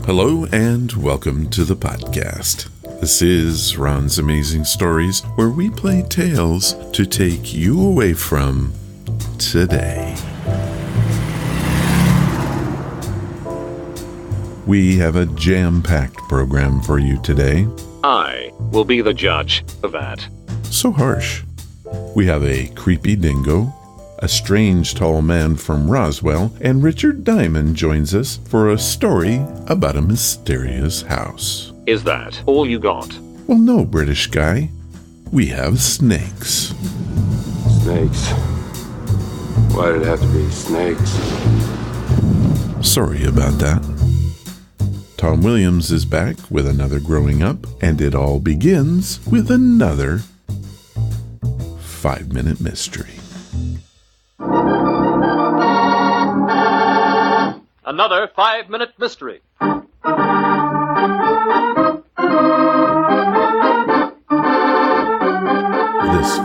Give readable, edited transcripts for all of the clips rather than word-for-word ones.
Hello and welcome to the podcast. This is Ron's Amazing Stories, where we play tales to take you away from today. We have a jam-packed program for you today. I will be the judge of that. So harsh. We have a creepy dingo, a strange tall man from Roswell, and Richard Diamond joins us for a story about a mysterious house. Is that all you got? Well, no, British guy. We have snakes. Snakes. Why did it have to be snakes? Sorry about that. Tom Williams is back with another Growing Up, and it all begins with another 5-minute mystery. Another 5-minute mystery. This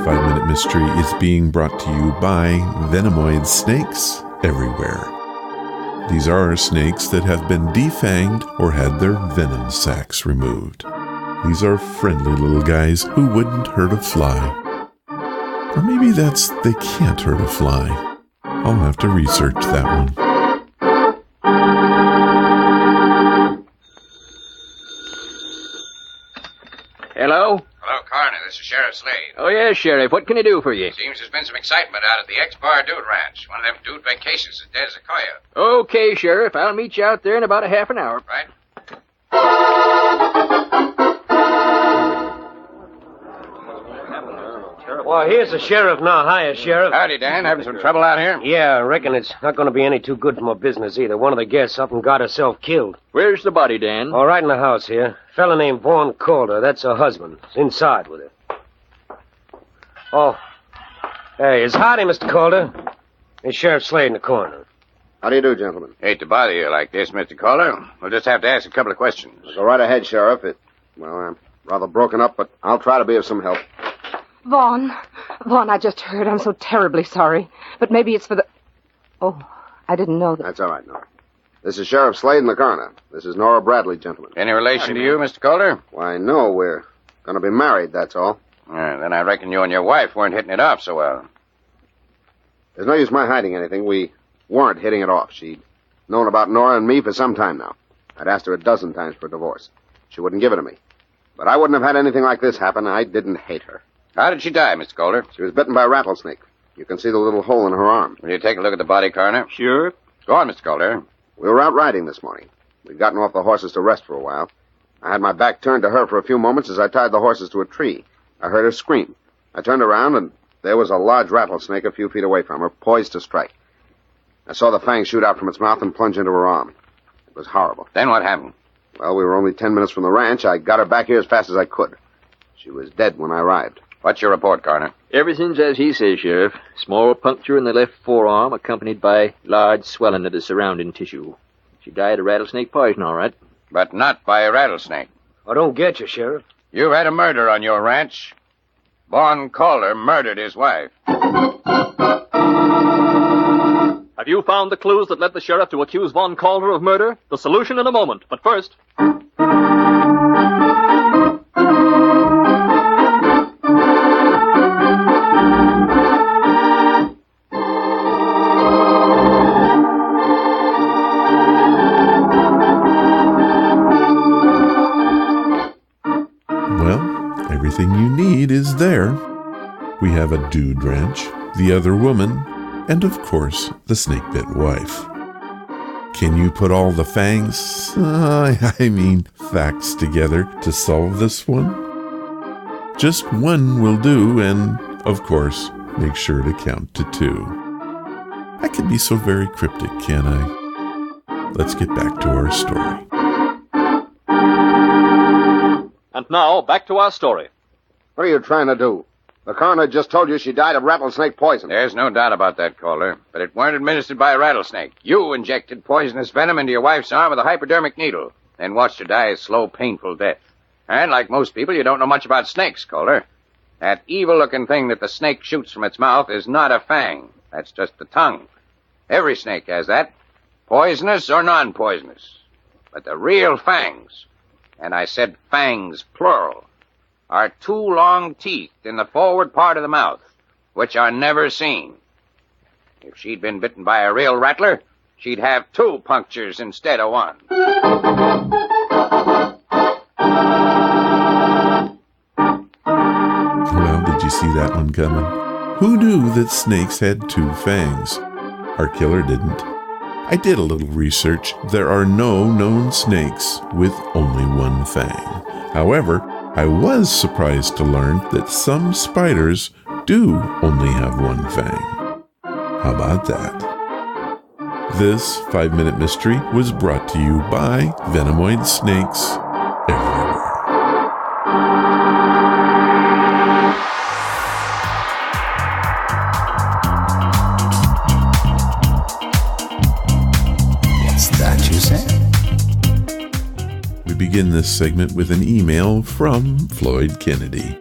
5-minute mystery is being brought to you by Venomoid Snakes Everywhere. These are snakes that have been defanged or had their venom sacs removed. These are friendly little guys who wouldn't hurt a fly. Or maybe that's they can't hurt a fly. I'll have to research that one. Hello? Hello, Coroner. This is Sheriff Slade. Oh, yes, Sheriff. What can I do for you? Seems there's been some excitement out at the X-Bar Dude Ranch. One of them dude vacations is dead as a coyote. Okay, Sheriff. I'll meet you out there in about a half an hour. Right? Well, here's the sheriff now. Hiya, Sheriff. Howdy, Dan. Having some trouble out here? Yeah, I reckon it's not going to be any too good for my business either. One of the guests up and got herself killed. Where's the body, Dan? All right in the house here. Fella named Vaughn Calder. That's her husband. He's inside with her. Oh. Hey, it's howdy, Mr. Calder. It's Sheriff Slade in the corner. How do you do, gentlemen? Hate to bother you like this, Mr. Calder. We'll just have to ask a couple of questions. Go right ahead, Sheriff. I'm rather broken up, but I'll try to be of some help. Vaughn, I just heard. I'm so terribly sorry. But maybe it's for the... Oh, I didn't know that. That's all right, Nora. This is Sheriff Slade in the coroner. This is Nora Bradley, gentlemen. Any relation to you, Mr. Calder? Why, no, we're going to be married, that's all. Then I reckon you and your wife weren't hitting it off so well. There's no use my hiding anything. We weren't hitting it off. She'd known about Nora and me for some time now. I'd asked her a dozen times for a divorce. She wouldn't give it to me. But I wouldn't have had anything like this happen. I didn't hate her. How did she die, Mr. Calder? She was bitten by a rattlesnake. You can see the little hole in her arm. Will you take a look at the body, Coroner? Sure. Go on, Mr. Calder. We were out riding this morning. We'd gotten off the horses to rest for a while. I had my back turned to her for a few moments as I tied the horses to a tree. I heard her scream. I turned around, and there was a large rattlesnake a few feet away from her, poised to strike. I saw the fangs shoot out from its mouth and plunge into her arm. It was horrible. Then what happened? Well, we were only 10 minutes from the ranch. I got her back here as fast as I could. She was dead when I arrived. What's your report, Coroner? Everything's as he says, Sheriff. Small puncture in the left forearm, accompanied by large swelling of the surrounding tissue. She died of rattlesnake poison, all right. But not by a rattlesnake. I don't get you, Sheriff. You've had a murder on your ranch. Vaughn Calder murdered his wife. Have you found the clues that led the sheriff to accuse Vaughn Calder of murder? The solution in a moment, but first... Everything you need is there. We have a dude ranch, the other woman, and of course, the snake-bit wife. Can you put all the facts together to solve this one? Just one will do, and, of course, make sure to count to 2. I can be so very cryptic, can't I? Let's get back to our story. And now, back to our story. What are you trying to do? The coroner just told you she died of rattlesnake poison. There's no doubt about that, Calder. But it weren't administered by a rattlesnake. You injected poisonous venom into your wife's arm with a hypodermic needle, then watched her die a slow, painful death. And like most people, you don't know much about snakes, Calder. That evil-looking thing that the snake shoots from its mouth is not a fang. That's just the tongue. Every snake has that, poisonous or non-poisonous. But the real fangs, and I said fangs plural, are two long teeth in the forward part of the mouth, which are never seen. If she'd been bitten by a real rattler, she'd have two punctures instead of one. Well, did you see that one coming? Who knew that snakes had two fangs? Our killer didn't. I did a little research. There are no known snakes with only one fang. However, I was surprised to learn that some spiders do only have one fang. How about that? This 5-Minute Mystery was brought to you by Venomoid Snakes Everywhere. We begin this segment with an email from Floyd Kennedy.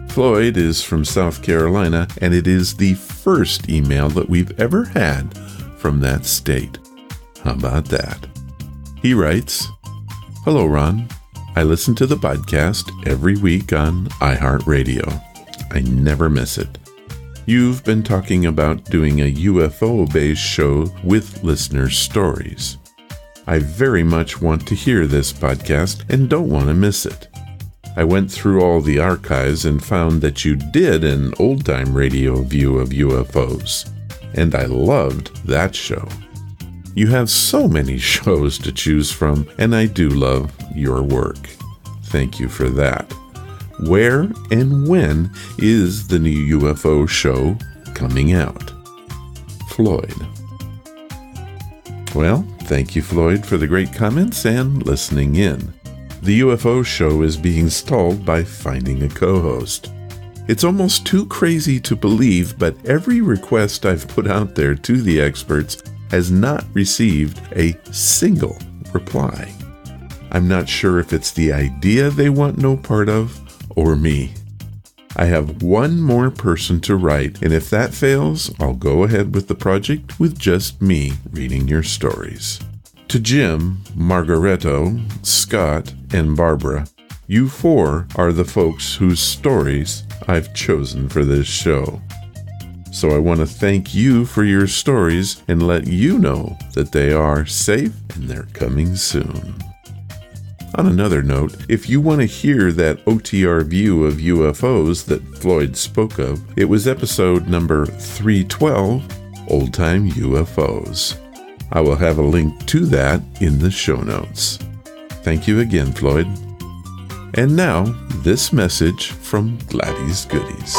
Floyd is from South Carolina, and it is the first email that we've ever had from that state. How about that? He writes, "Hello, Ron. I listen to the podcast every week on iHeartRadio. I never miss it. You've been talking about doing a UFO-based show with listener stories. I very much want to hear this podcast and don't want to miss it. I went through all the archives and found that you did an old-time radio view of UFOs, and I loved that show. You have so many shows to choose from, and I do love your work. Thank you for that. Where and when is the new UFO show coming out? Floyd." Well, thank you, Floyd, for the great comments and listening in. The UFO show is being stalled by finding a co-host. It's almost too crazy to believe, but every request I've put out there to the experts has not received a single reply. I'm not sure if it's the idea they want no part of or me. I have one more person to write, and if that fails, I'll go ahead with the project with just me reading your stories. To Jim, Margaretto, Scott, and Barbara, you four are the folks whose stories I've chosen for this show. So I want to thank you for your stories and let you know that they are safe and they're coming soon. On another note, if you want to hear that OTR view of UFOs that Floyd spoke of, it was episode number 312, Old Time UFOs. I will have a link to that in the show notes. Thank you again, Floyd. And now, this message from Gladys Goodies.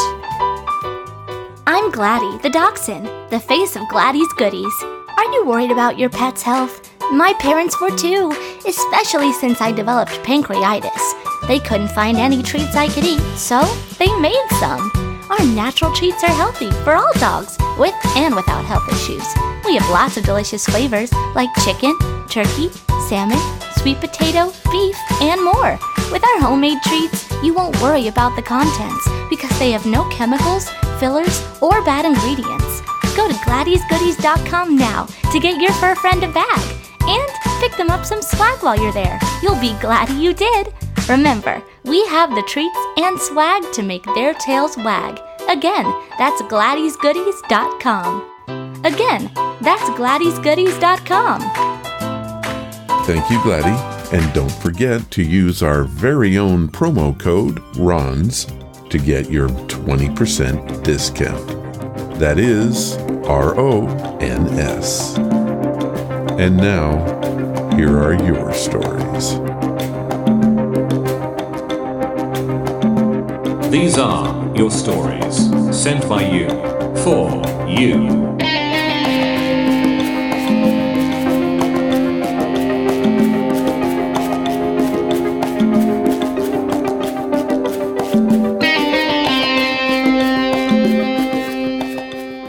I'm Gladdy, the dachshund, the face of Gladdy's Goodies. Are you worried about your pet's health? My parents were too, especially since I developed pancreatitis. They couldn't find any treats I could eat, so they made some. Our natural treats are healthy for all dogs, with and without health issues. We have lots of delicious flavors like chicken, turkey, salmon, sweet potato, beef, and more. With our homemade treats, you won't worry about the contents because they have no chemicals, fillers, or bad ingredients. Go to GladysGoodies.com now to get your fur friend a bag. And pick them up some swag while you're there. You'll be glad you did. Remember, we have the treats and swag to make their tails wag. Again, that's GladysGoodies.com. Again, that's GladysGoodies.com. Thank you, Gladdy. And don't forget to use our very own promo code, RONS, to get your 20% discount. That is RONS. And now, here are your stories. These are your stories, sent by you, for you.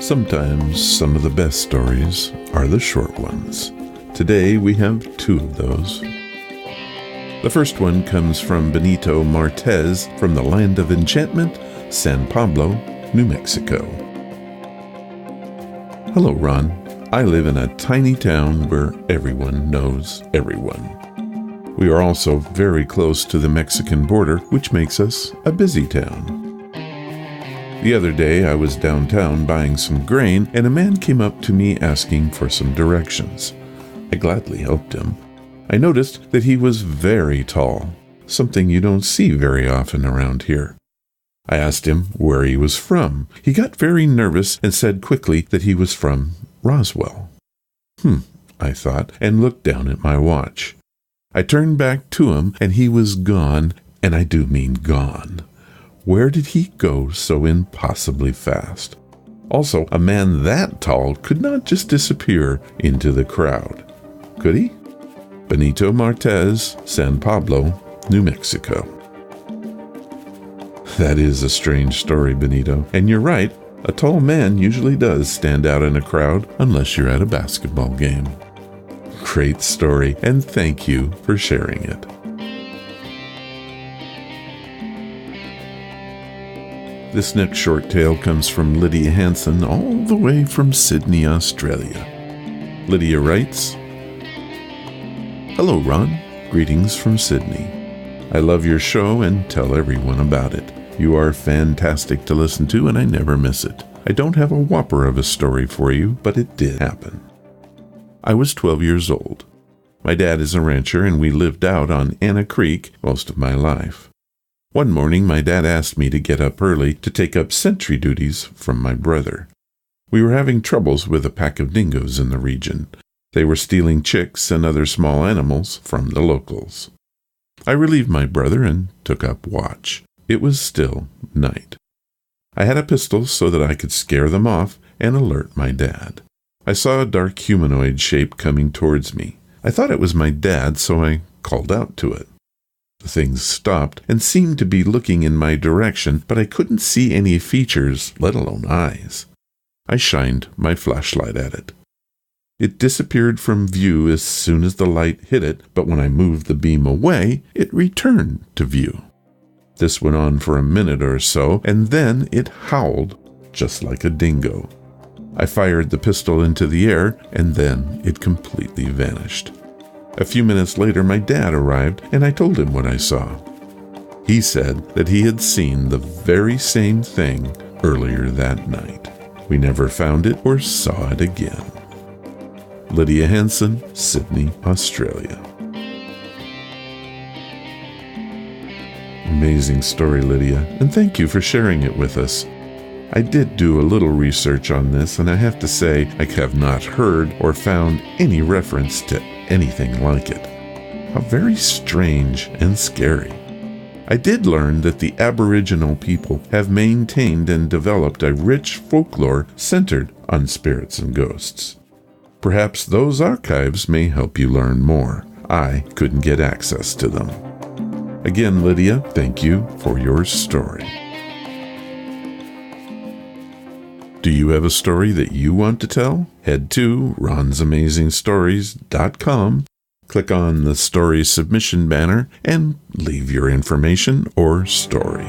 Sometimes some of the best stories are the short ones. Today we have two of those. The first one comes from Benito Martez from the land of enchantment, San Pablo, New Mexico. Hello, Ron. I live in a tiny town where everyone knows everyone. We are also very close to the Mexican border, which makes us a busy town. The other day, I was downtown buying some grain, and a man came up to me asking for some directions. I gladly helped him. I noticed that he was very tall, something you don't see very often around here. I asked him where he was from. He got very nervous and said quickly that he was from Roswell. I thought, and looked down at my watch. I turned back to him, and he was gone, and I do mean gone. Where did he go so impossibly fast? Also, a man that tall could not just disappear into the crowd. Could he? Benito Martez, San Pablo, New Mexico. That is a strange story, Benito. And you're right, a tall man usually does stand out in a crowd unless you're at a basketball game. Great story, and thank you for sharing it. This next short tale comes from Lydia Hanson, all the way from Sydney, Australia. Lydia writes, Hello, Ron. Greetings from Sydney. I love your show and tell everyone about it. You are fantastic to listen to, and I never miss it. I don't have a whopper of a story for you, but it did happen. I was 12 years old. My dad is a rancher, and we lived out on Anna Creek most of my life. One morning, my dad asked me to get up early to take up sentry duties from my brother. We were having troubles with a pack of dingoes in the region. They were stealing chicks and other small animals from the locals. I relieved my brother and took up watch. It was still night. I had a pistol so that I could scare them off and alert my dad. I saw a dark humanoid shape coming towards me. I thought it was my dad, so I called out to it. The thing stopped and seemed to be looking in my direction, but I couldn't see any features, let alone eyes. I shined my flashlight at it. It disappeared from view as soon as the light hit it, but when I moved the beam away, it returned to view. This went on for a minute or so, and then it howled just like a dingo. I fired the pistol into the air, and then it completely vanished. A few minutes later, my dad arrived, and I told him what I saw. He said that he had seen the very same thing earlier that night. We never found it or saw it again. Lydia Hanson, Sydney, Australia. Amazing story, Lydia, and thank you for sharing it with us. I did do a little research on this, and I have to say I have not heard or found any reference to anything like it. How very strange and scary. I did learn that the Aboriginal people have maintained and developed a rich folklore centered on spirits and ghosts. Perhaps those archives may help you learn more. I couldn't get access to them. Again, Lydia, thank you for your story. Do you have a story that you want to tell? Head to ronsamazingstories.com, click on the story submission banner, and leave your information or story.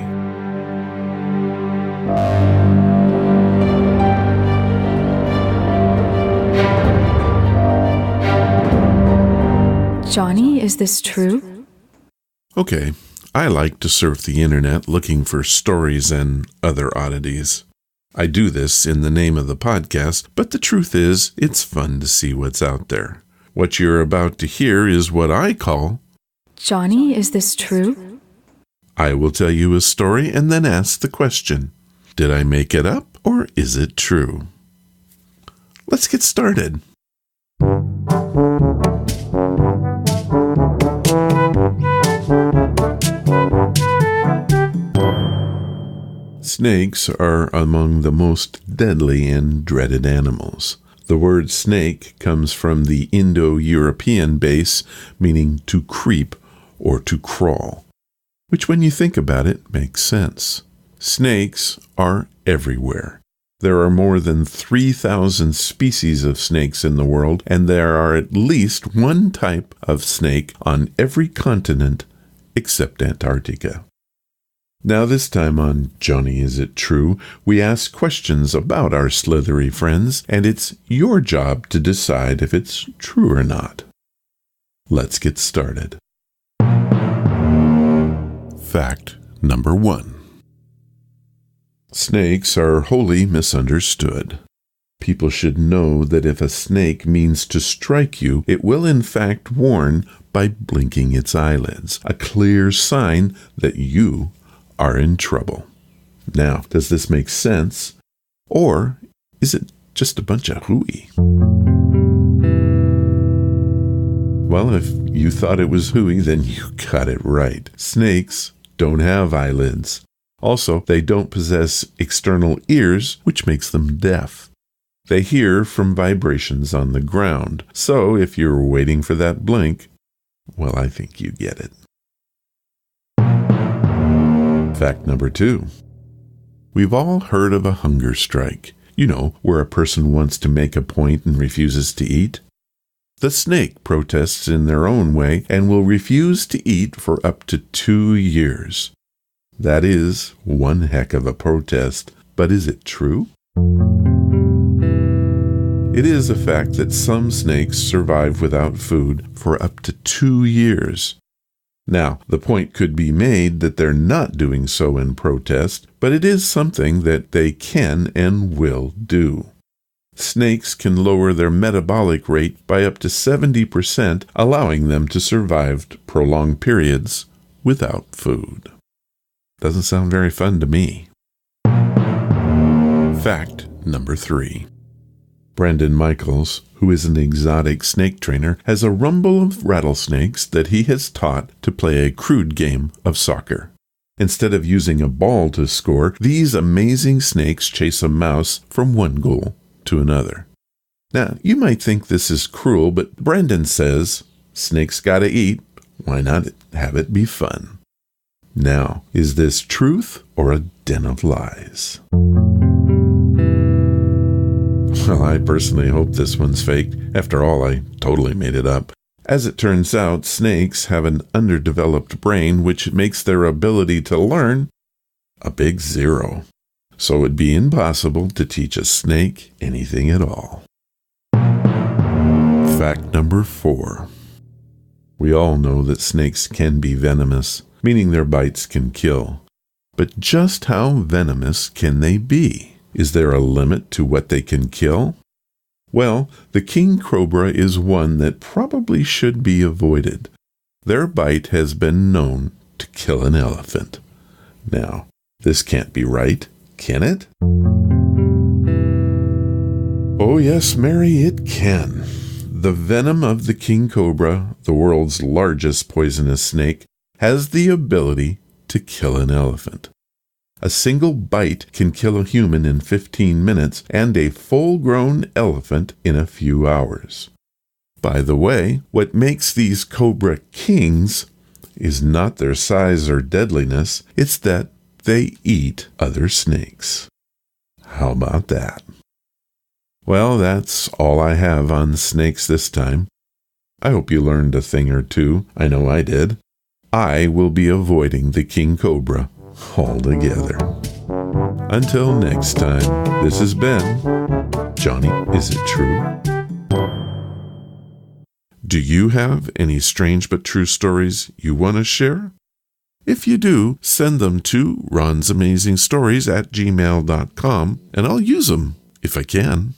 Johnny, is this true? Okay, I like to surf the internet looking for stories and other oddities. I do this in the name of the podcast, but the truth is, it's fun to see what's out there. What you're about to hear is what I call... Johnny, is this true? I will tell you a story and then ask the question, did I make it up or is it true? Let's get started. Snakes are among the most deadly and dreaded animals. The word snake comes from the Indo-European base, meaning to creep or to crawl, which when you think about it makes sense. Snakes are everywhere. There are more than 3,000 species of snakes in the world, and there are at least one type of snake on every continent except Antarctica. Now this time on Johnny, Is It True?, we ask questions about our slithery friends, and it's your job to decide if it's true or not. Let's get started. Fact number 1. Snakes are wholly misunderstood. People should know that if a snake means to strike you, it will in fact warn by blinking its eyelids, a clear sign that you are in trouble. Now, does this make sense? Or is it just a bunch of hooey? Well, if you thought it was hooey, then you got it right. Snakes don't have eyelids. Also, they don't possess external ears, which makes them deaf. They hear from vibrations on the ground. So if you're waiting for that blink, well, I think you get it. Fact number 2. We've all heard of a hunger strike. You know, where a person wants to make a point and refuses to eat. The snake protests in their own way and will refuse to eat for up to 2 years. That is one heck of a protest, but is it true? It is a fact that some snakes survive without food for up to 2 years. Now, the point could be made that they're not doing so in protest, but it is something that they can and will do. Snakes can lower their metabolic rate by up to 70%, allowing them to survive prolonged periods without food. Doesn't sound very fun to me. Fact number 3. Brandon Michaels, who is an exotic snake trainer, has a rumble of rattlesnakes that he has taught to play a crude game of soccer. Instead of using a ball to score, these amazing snakes chase a mouse from one goal to another. Now, you might think this is cruel, but Brandon says, snakes gotta eat, why not have it be fun? Now, is this truth or a den of lies? Well, I personally hope this one's fake. After all, I totally made it up. As it turns out, snakes have an underdeveloped brain, which makes their ability to learn a big 0. So it'd be impossible to teach a snake anything at all. Fact number 4. We all know that snakes can be venomous, meaning their bites can kill. But just how venomous can they be? Is there a limit to what they can kill? Well, the king cobra is one that probably should be avoided. Their bite has been known to kill an elephant. Now, this can't be right, can it? Oh yes, Mary, it can. The venom of the king cobra, the world's largest poisonous snake, has the ability to kill an elephant. A single bite can kill a human in 15 minutes and a full-grown elephant in a few hours. By the way, what makes these cobra kings is not their size or deadliness, it's that they eat other snakes. How about that? Well, that's all I have on snakes this time. I hope you learned a thing or two. I know I did. I will be avoiding the king cobra altogether. Until next time, this has been Johnny, Is It True? Do you have any strange but true stories you want to share? If you do, send them to ronsamazingstories@gmail.com and I'll use them if I can.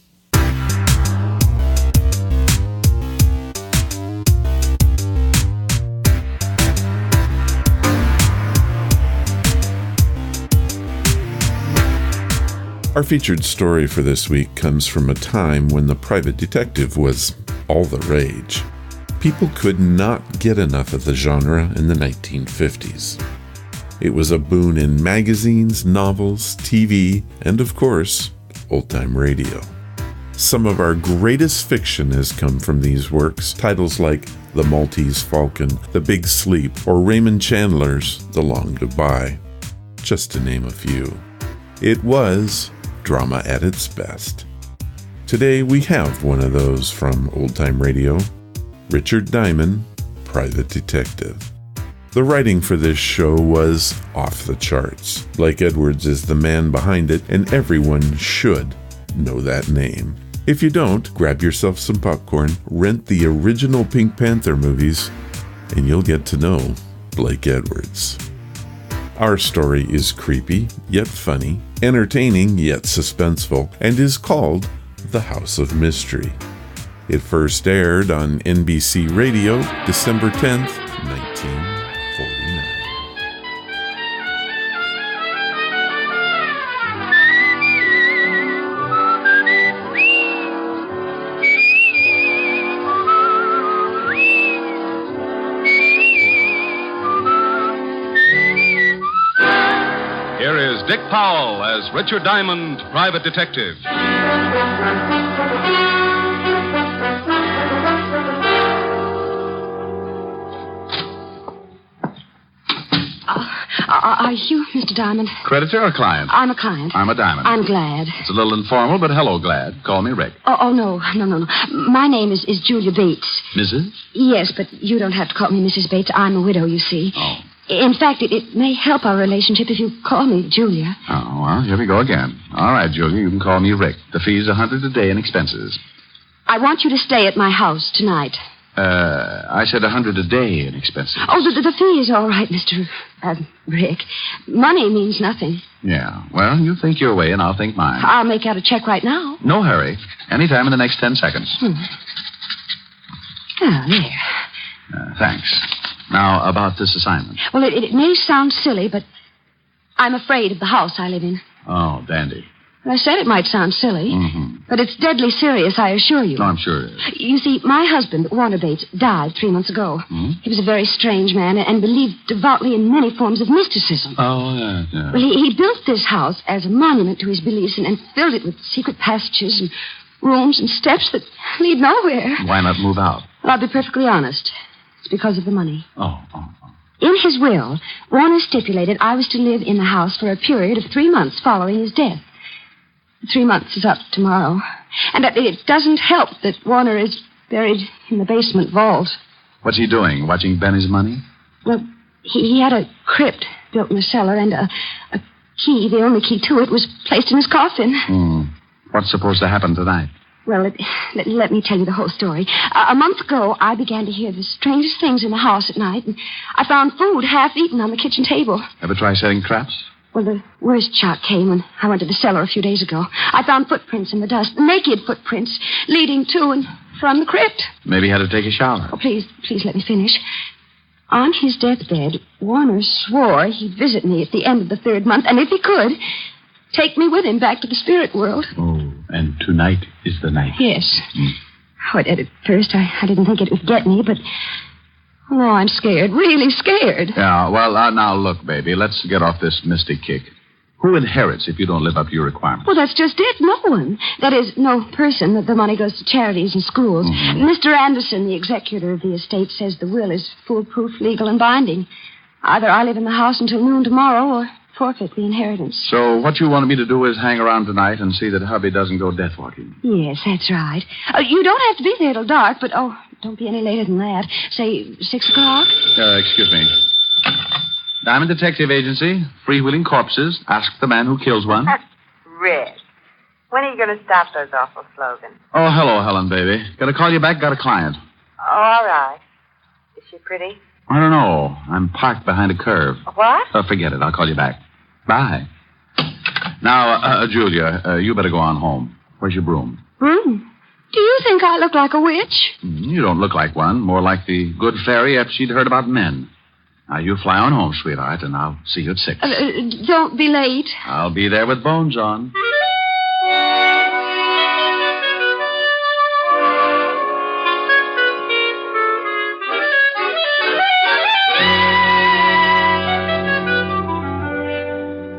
Our featured story for this week comes from a time when the private detective was all the rage. People could not get enough of the genre in the 1950s. It was a boon in magazines, novels, TV, and of course, old-time radio. Some of our greatest fiction has come from these works, titles like The Maltese Falcon, The Big Sleep, or Raymond Chandler's The Long Goodbye, just to name a few. It was drama at its best. Today we have one of those from old-time radio, Richard Diamond, Private Detective. The writing for this show was off the charts. Blake Edwards is the man behind it, and everyone should know that name. If you don't, grab yourself some popcorn, rent the original Pink Panther movies, and you'll get to know Blake Edwards. Our story is creepy, yet funny, entertaining, yet suspenseful, and is called The House of Mystery. It first aired on NBC Radio December 10th, 1949. Here is Dick Powell as Richard Diamond, private detective. Are you Mr. Diamond? Creditor or client? I'm a client. I'm a Diamond. I'm Glad. It's a little informal, but hello, Glad. Call me Rick. Oh, no. My name is Julia Bates. Mrs.? Yes, but you don't have to call me Mrs. Bates. I'm a widow, you see. Oh. In fact, it may help our relationship if you call me Julia. Oh, well, here we go again. All right, Julia, you can call me Rick. The fee's $100 a day in expenses. I want you to stay at my house tonight. I said $100 a day in expenses. Oh, the fee is all right, Mr. Rick. Money means nothing. Yeah. Well, you think your way and I'll think mine. I'll make out a check right now. No hurry. Anytime in the next 10 seconds. Ah, there. Thanks. Now, about this assignment. Well, it may sound silly, but I'm afraid of the house I live in. Oh, dandy. I said it might sound silly, but it's deadly serious, I assure you. No, I'm sure it is. You see, my husband, Warner Bates, died 3 months ago. He was a very strange man and believed devoutly in many forms of mysticism. Oh, yeah. Well, he built this house as a monument to his beliefs and filled it with secret passages and rooms and steps that lead nowhere. Why not move out? Well, I'll be perfectly honest. It's because of the money. Oh. In his will, Warner stipulated I was to live in the house for a period of 3 months following his death. 3 months is up tomorrow. And it doesn't help that Warner is buried in the basement vault. What's he doing? Watching Benny's money? Well, he had a crypt built in the cellar, and a key, the only key to it, was placed in his coffin. What's supposed to happen tonight? Well, let me tell you the whole story. A month ago, I began to hear the strangest things in the house at night, and I found food half eaten on the kitchen table. Ever try setting traps? Well, the worst shock came when I went to the cellar a few days ago. I found footprints in the dust, naked footprints, leading to and from the crypt. Maybe he had to take a shower. Oh, please let me finish. On his deathbed, Warner swore he'd visit me at the end of the 3rd month, and if he could, take me with him back to the spirit world. Oh, and tonight is the night. Yes. Oh, at first, I didn't think it would get me, but... Oh, I'm scared, really scared. Yeah, well, now look, baby, let's get off this mystic kick. Who inherits if you don't live up to your requirements? Well, that's just it. No one. That is, no person. The money goes to charities and schools. Mr. Anderson, the executor of the estate, says the will is foolproof, legal, and binding. Either I live in the house until noon tomorrow or forfeit the inheritance. So what you wanted me to do is hang around tonight and see that hubby doesn't go death walking. Yes, that's right. You don't have to be there till dark, but, don't be any later than that. Say 6 o'clock? Excuse me. Diamond Detective Agency, freewheeling corpses. Ask the man who kills one. Rick, when are you going to stop those awful slogans? Oh, hello, Helen, baby. Got to call you back. Got a client. Oh, all right. Is she pretty? I don't know. I'm parked behind a curve. What? Forget it. I'll call you back. Bye. Now, Julia, you better go on home. Where's your broom? Broom? Do you think I look like a witch? You don't look like one. More like the good fairy after she'd heard about men. Now, you fly on home, sweetheart, and I'll see you at 6. Don't be late. I'll be there with bones on.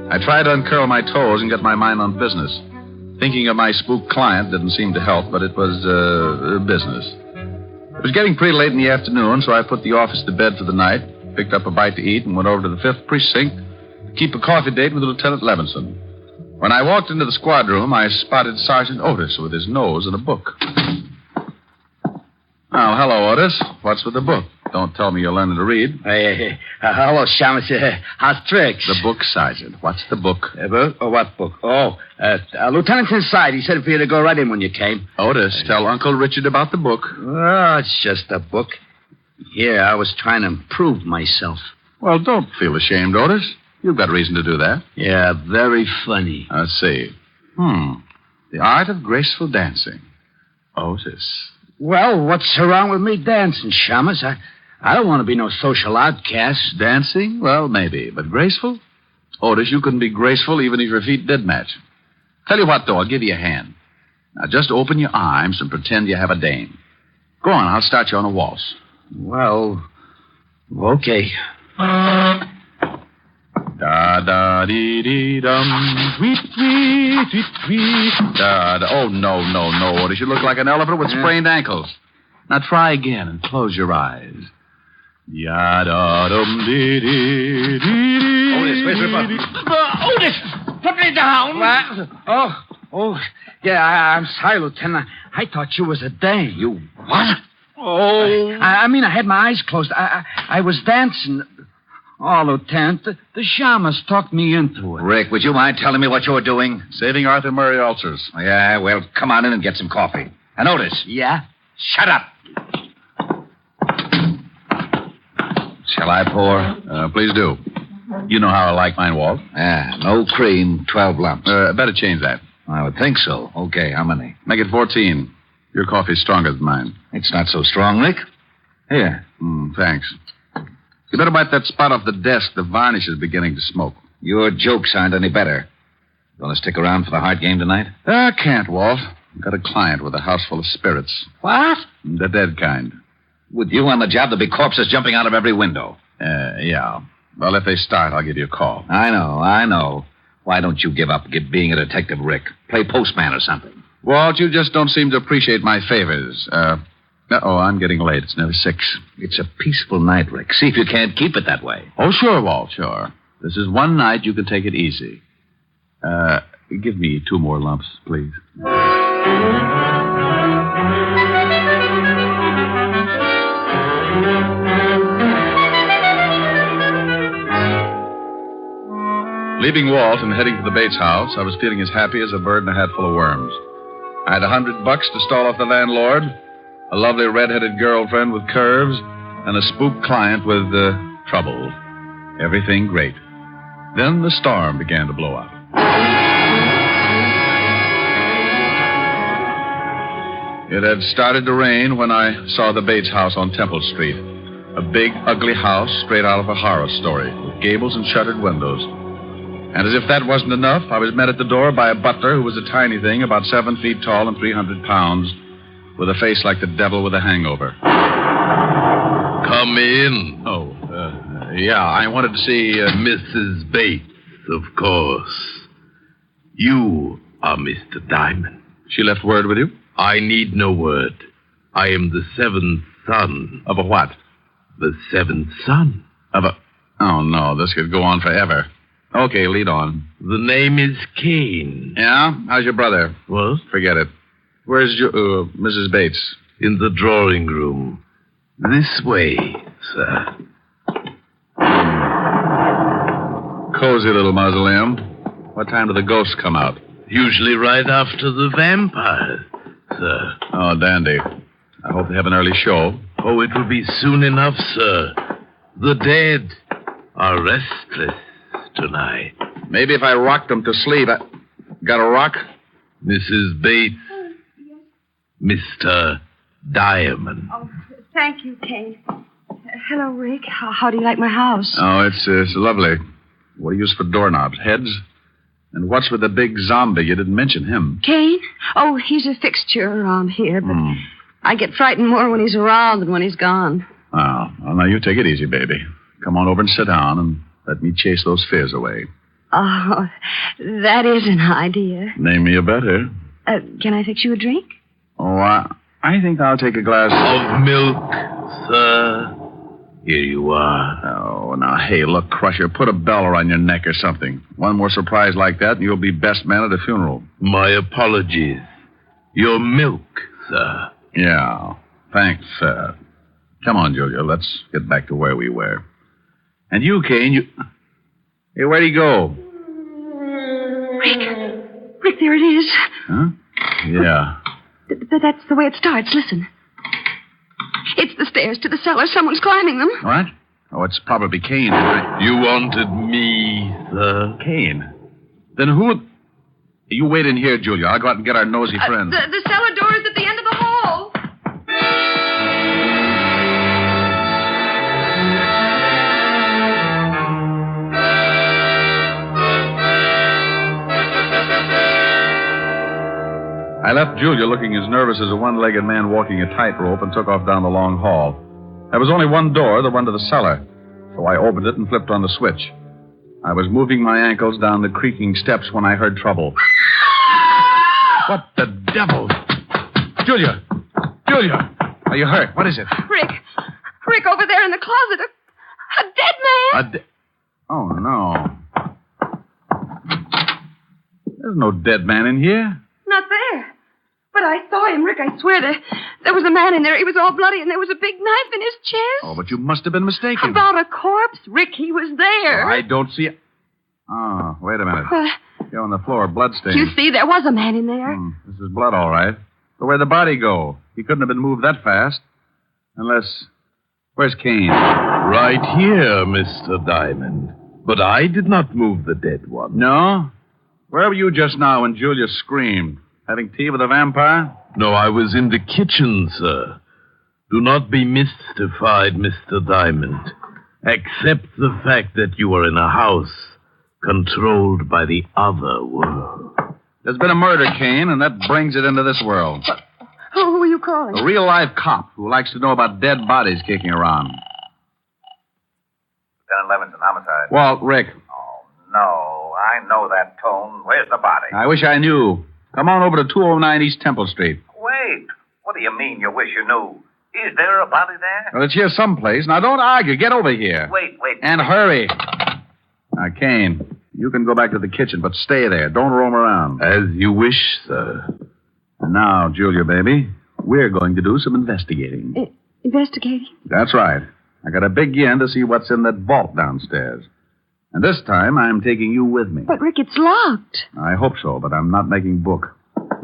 I tried to uncurl my toes and get my mind on business. Thinking of my spook client didn't seem to help, but it was, business. It was getting pretty late in the afternoon, so I put the office to bed for the night, picked up a bite to eat, and went over to the 5th Precinct to keep a coffee date with Lieutenant Levinson. When I walked into the squad room, I spotted Sergeant Otis with his nose in a book. Oh, hello, Otis. What's with the book? Don't tell me you're learning to read. Hello, Shamus. How's tricks? The book, Sergeant. What's the book? What book? Lieutenant's inside. He said for you to go right in when you came. Otis, tell Uncle Richard about the book. Oh, it's just a book. Yeah, I was trying to improve myself. Well, don't feel ashamed, Otis. You've got reason to do that. Yeah, very funny. Let's see. The art of graceful dancing. Otis. Well, what's wrong with me dancing, Shamus? I don't want to be no social outcast. Dancing? Well, maybe. But graceful? Otis, you couldn't be graceful even if your feet did match. Tell you what, though, I'll give you a hand. Now, just open your arms and pretend you have a dame. Go on, I'll start you on a waltz. Well, okay. Da-da-dee-dee-dum, tweet-tweet-tweet-tweet. Da-da. Oh, no, Otis. You look like an elephant with sprained ankles. Now, try again and close your eyes. Ya-da-dum-dee-dee-dee-dee. Otis, where's your butt? Otis, put me down. What? Oh, yeah, I'm sorry, Lieutenant. I thought you was a dame. You what? Oh. I mean, I had my eyes closed. I was dancing. Oh, Lieutenant, the shamus talked me into it. Rick, would you mind telling me what you were doing? Saving Arthur Murray ulcers. Yeah, well, come on in and get some coffee. And Otis. Yeah? Shut up. Shall I pour? Please do. You know how I like mine, Walt. Yeah, no cream, 12 lumps. Better change that. I would think so. Okay, how many? Make it 14. Your coffee's stronger than mine. It's not so strong, Rick. Here. Thanks. You better wipe that spot off the desk. The varnish is beginning to smoke. Your jokes aren't any better. You want to stick around for the Hart game tonight? I can't, Walt. I've got a client with a house full of spirits. What? The dead kind. With you on the job, there'll be corpses jumping out of every window. Yeah. Well, if they start, I'll give you a call. I know. Why don't you give up being a detective, Rick? Play postman or something. Walt, you just don't seem to appreciate my favors. I'm getting late. It's nearly 6. It's a peaceful night, Rick. See if you can't keep it that way. Oh, sure, Walt, sure. This is one night you can take it easy. Give me 2 more lumps, please. Leaving Walt and heading to the Bates house, I was feeling as happy as a bird in a hat full of worms. I had $100 to stall off the landlord, a lovely red-headed girlfriend with curves, and a spook client with trouble. Everything great. Then the storm began to blow up. It had started to rain when I saw the Bates house on Temple Street. A big, ugly house straight out of a horror story, with gables and shuttered windows. And as if that wasn't enough, I was met at the door by a butler who was a tiny thing, about 7 feet tall and 300 pounds, with a face like the devil with a hangover. Come in. Yeah, I wanted to see Mrs. Bates, of course. You are Mr. Diamond. She left word with you? I need no word. I am the 7th son. Of a what? The 7th son. Of a... Oh, no, this could go on forever. Okay, lead on. The name is Kane. Yeah? How's your brother? What? Forget it. Where's your, Mrs. Bates? In the drawing room. This way, sir. Cozy little mausoleum. What time do the ghosts come out? Usually right after the vampires, sir. Oh, dandy. I hope they have an early show. Oh, it will be soon enough, sir. The dead are restless tonight. Maybe if I rocked them to sleep. Got a rock? Mrs. Bates. Mr. Diamond. Oh, thank you, Kate. Hello, Rick. How do you like my house? Oh, it's lovely. What do you use for doorknobs? Heads? And what's with the big zombie? You didn't mention him. Kane? Oh, he's a fixture around here, but I get frightened more when he's around than when he's gone. Oh, well, now you take it easy, baby. Come on over and sit down and let me chase those fears away. Oh, that is an idea. Name me a better. Can I fix you a drink? Oh, I think I'll take a glass of milk, sir. Here you are. Oh, now, hey, look, Crusher, put a bell around your neck or something. One more surprise like that, and you'll be best man at a funeral. My apologies. Your milk, sir. Yeah, thanks, sir. Come on, Jojo, let's get back to where we were. And you, Kane, Hey, where'd he go? Rick, there it is. Huh? Yeah. That's the way it starts. Listen. It's the stairs to the cellar. Someone's climbing them. What? Oh, it's probably Kane. You wanted me, sir? Kane? Then who... You wait in here, Julia. I'll go out and get our nosy friend. The cellar door is at the end of the hall. I left Julia looking as nervous as a one-legged man walking a tightrope and took off down the long hall. There was only one door, the one to the cellar, so I opened it and flipped on the switch. I was moving my ankles down the creaking steps when I heard trouble. What the devil? Julia! Julia! Are you hurt? What is it? Rick, over there in the closet. A dead man. Oh, no. There's no dead man in here. Not there. But I saw him, Rick, I swear. There was a man in there. He was all bloody, and there was a big knife in his chest. Oh, but you must have been mistaken. About a corpse? Rick, he was there. I don't see it. Oh, wait a minute. Here on the floor, bloodstains. You see, there was a man in there. This is blood, all right. But where'd the body go? He couldn't have been moved that fast. Unless... Where's Kane? Right here, Mr. Diamond. But I did not move the dead one. No? Where were you just now when Julia screamed? Having tea with a vampire? No, I was in the kitchen, sir. Do not be mystified, Mr. Diamond. Accept the fact that you are in a house controlled by the other world. There's been a murder, Kane, and that brings it into this world. Who are you calling? A real-life cop who likes to know about dead bodies kicking around. Lieutenant Levinson, homicide. Walt, Rick. Oh, no. I know that tone. Where's the body? I wish I knew. Come on over to 209 East Temple Street. Wait. What do you mean you wish you knew? Is there a body there? Well, it's here someplace. Now, don't argue. Get over here. Wait. And hurry. Now, Kane, you can go back to the kitchen, but stay there. Don't roam around. As you wish, sir. And now, Julia, baby, we're going to do some investigating. Investigating? That's right. I got a big yen to see what's in that vault downstairs. And this time, I'm taking you with me. But, Rick, it's locked. I hope so, but I'm not making book.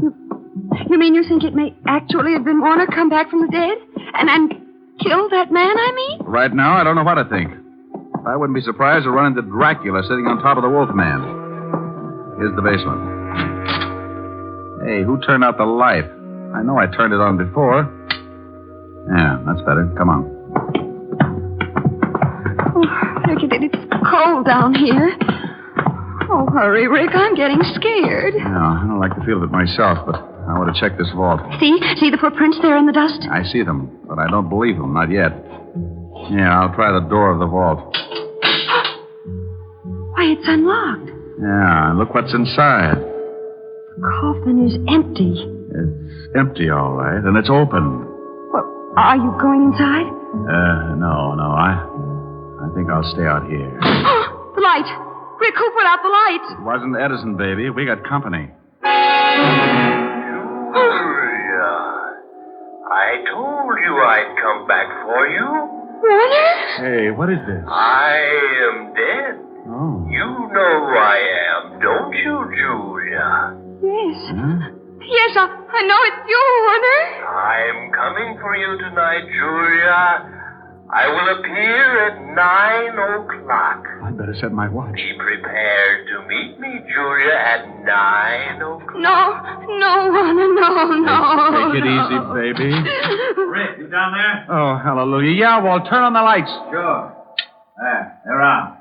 You mean you think it may actually have been Warner come back from the dead? And kill that man, I mean? Right now, I don't know what to think. I wouldn't be surprised to run into Dracula sitting on top of the Wolfman. Here's the basement. Hey, who turned out the light? I know I turned it on before. Yeah, that's better. Come on. Oh, Rick, it's cold down here. Oh, hurry, Rick. I'm getting scared. Yeah, I don't like the feel of it myself, but I want to check this vault. See the footprints there in the dust? I see them, but I don't believe them, not yet. Yeah, I'll try the door of the vault. Why, it's unlocked. Yeah, and look what's inside. The coffin is empty. It's empty, all right, and it's open. Well, are you going inside? No. I think I'll stay out here. The light! Rick, who put out the light? It wasn't Edison, baby. We got company. Julia, I told you I'd come back for you. Warner? Hey, what is this? I am dead. Oh. You know who I am, don't you, Julia? Yes. Huh? Yes, I know it's you, Warner. I'm coming for you tonight, Julia. I will appear at 9 o'clock. I'd better set my watch. Be prepared to meet me, Julia, at 9 o'clock. No, Warner, no. Take it easy, baby. Rick, you down there? Oh, hallelujah. Yeah, Walt, turn on the lights. Sure. They're on.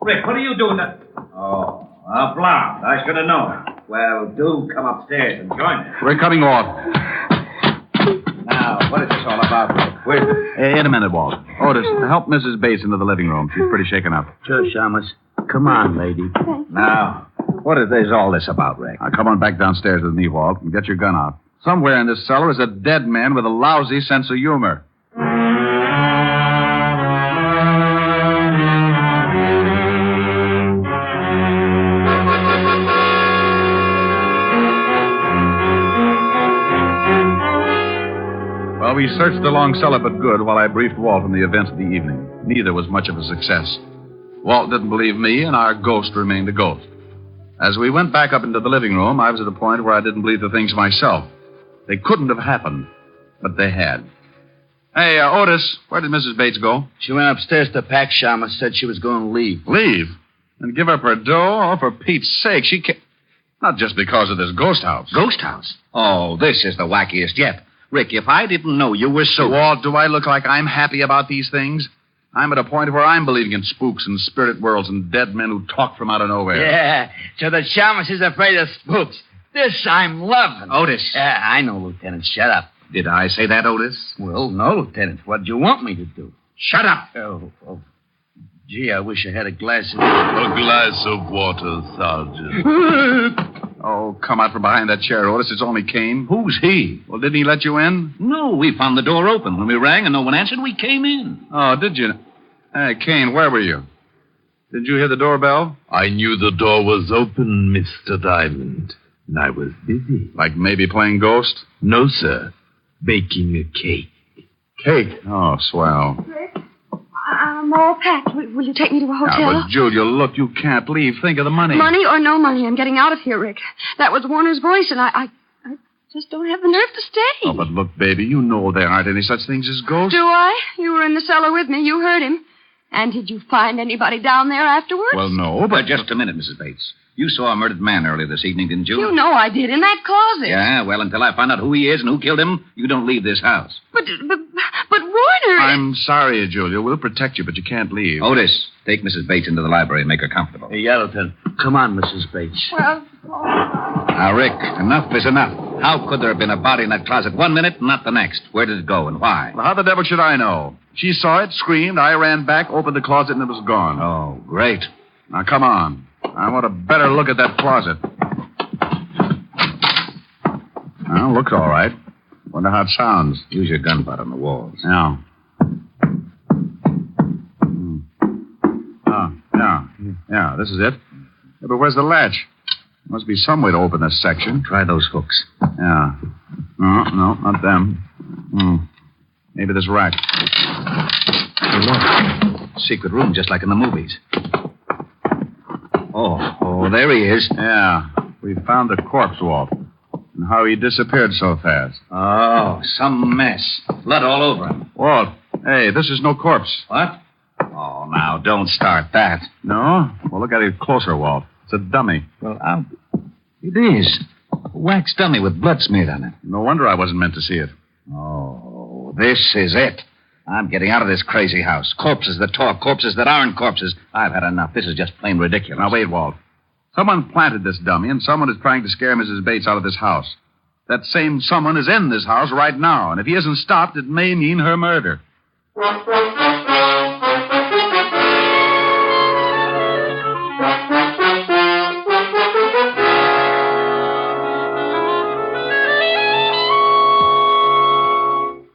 Rick, what are you doing there? Oh, a blonde. I should have known. Well, do come upstairs and join us. We're coming, Walt. Now, what is this all about, Rick? Where's it? In a minute, Walt. Otis, help Mrs. Bates into the living room. She's pretty shaken up. Sure, Shamus. Come on, lady. Now, what is all this about, Rick? Now, come on back downstairs with me, Walt, and get your gun out. Somewhere in this cellar is a dead man with a lousy sense of humor. Well, we searched the long cellar but good while I briefed Walt on the events of the evening. Neither was much of a success. Walt didn't believe me, and our ghost remained a ghost. As we went back up into the living room, I was at a point where I didn't believe the things myself. They couldn't have happened, but they had. Hey, Otis, where did Mrs. Bates go? She went upstairs to pack. Shama said she was going to leave. Leave? And give up her dough? Oh, for Pete's sake, she can't... Not just because of this ghost house. Ghost house? Oh, this is the wackiest yet. Rick, if I didn't know you were so... Walt, do I look like I'm happy about these things? I'm at a point where I'm believing in spooks and spirit worlds and dead men who talk from out of nowhere. Yeah, so the shamus is afraid of spooks. This I'm loving. Otis. Yeah, I know, Lieutenant. Shut up. Did I say that, Otis? Well, no, Lieutenant. What do you want me to do? Shut up. Oh. Gee, I wish I had a glass of... A glass of water, Sergeant. Oh, come out from behind that chair, Otis. It's only Kane. Who's he? Well, didn't he let you in? No, we found the door open. When we rang and no one answered, we came in. Oh, did you? Hey, Kane, where were you? Did you hear the doorbell? I knew the door was open, Mr. Diamond, and I was busy. Like maybe playing ghost? No, sir. Baking a cake. Cake? Oh, swell. Rick, I'm all packed. Will you take me to a hotel? Now, but Julia, look, you can't leave. Think of the money. Money or no money, I'm getting out of here, Rick. That was Warner's voice, and I just don't have the nerve to stay. Oh, but look, baby, you know there aren't any such things as ghosts. Do I? You were in the cellar with me. You heard him. And did you find anybody down there afterwards? Well, no, but... Just a minute, Mrs. Bates. You saw a murdered man earlier this evening, didn't you? You know I did, in that closet. Yeah, well, until I find out who he is and who killed him, you don't leave this house. But Warner... I'm sorry, Julia. We'll protect you, but you can't leave. Otis, take Mrs. Bates into the library and make her comfortable. Hey, Lieutenant. Come on, Mrs. Bates. Well... Now, Rick, enough is enough. How could there have been a body in that closet one minute and not the next? Where did it go and why? Well, how the devil should I know? She saw it, screamed, I ran back, opened the closet, and it was gone. Oh, great. Now, come on. I want a better look at that closet. Well, looks all right. Wonder how it sounds. Use your gun butt on the walls. Yeah. Yeah, this is it. Yeah, but where's the latch? Must be some way to open this section. Try those hooks. Yeah. No, not them. Maybe this rack. Hey, look. Secret room, just like in the movies. Oh, there he is. Yeah. We found the corpse, Walt. And how he disappeared so fast. Oh, some mess. Blood all over him. Walt, hey, this is no corpse. What? Oh, now, don't start that. No? Well, look at it closer, Walt. It's a dummy. Well, it is. A wax dummy with blood smeared on it. No wonder I wasn't meant to see it. Oh, this is it. I'm getting out of this crazy house. Corpses that talk, corpses that aren't corpses. I've had enough. This is just plain ridiculous. Now, wait, Walt. Someone planted this dummy, and someone is trying to scare Mrs. Bates out of this house. That same someone is in this house right now, and if he isn't stopped, it may mean her murder.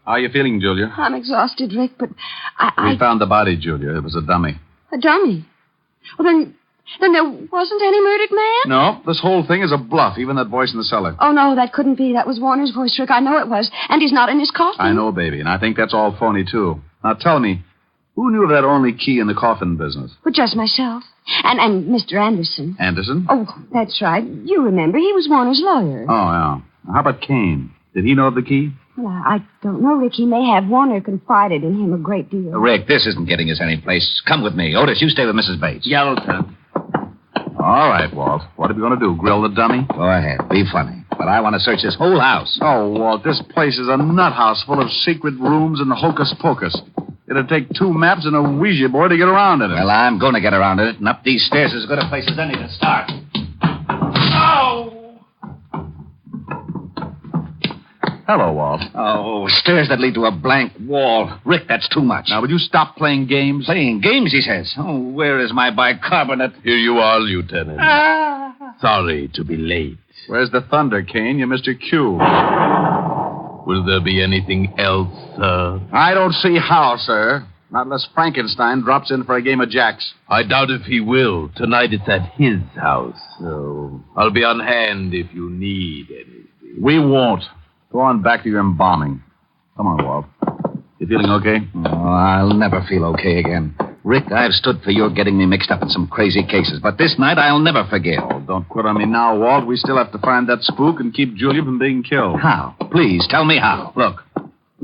How are you feeling, Julia? I'm exhausted, Rick, but We found the body, Julia. It was a dummy. A dummy? Well, then there wasn't any murdered man? No, this whole thing is a bluff, even that voice in the cellar. Oh, no, that couldn't be. That was Warner's voice, Rick. I know it was. And he's not in his coffin. I know, baby, and I think that's all phony, too. Now, tell me, who knew of that only key in the coffin business? Well, just myself. And Mr. Anderson. Anderson? Oh, that's right. You remember. He was Warner's lawyer. Oh, yeah. Now, how about Kane? Did he know of the key? Well, I don't know, Rick. He may have. Warner confided in him a great deal. Rick, this isn't getting us any place. Come with me. Otis, you stay with Mrs. Bates. Yeah, Lieutenant. All right, Walt. What are we going to do? Grill the dummy? Go ahead. Be funny. But I want to search this whole house. Oh, Walt, this place is a nut house full of secret rooms and hocus pocus. It'd take 2 maps and a Ouija board to get around in it. Well, I'm going to get around in it, and up these stairs is as good a place as any to start. Oh! Hello, Walt. Oh, stairs that lead to a blank wall. Rick, that's too much. Now, would you stop playing games? Playing games, he says. Oh, where is my bicarbonate? Here you are, Lieutenant. Sorry to be late. Where's the thunder, Kane? You're Mr. Q. Will there be anything else, sir? I don't see how, sir. Not unless Frankenstein drops in for a game of jacks. I doubt if he will. Tonight it's at his house, so I'll be on hand if you need anything. We won't. Go on back to your embalming. Come on, Walt. You feeling okay? Oh, I'll never feel okay again. Rick, I've stood for your getting me mixed up in some crazy cases, but this night I'll never forgive. Oh, don't quit on me now, Walt. We still have to find that spook and keep Julia from being killed. How? Please, tell me how. Look,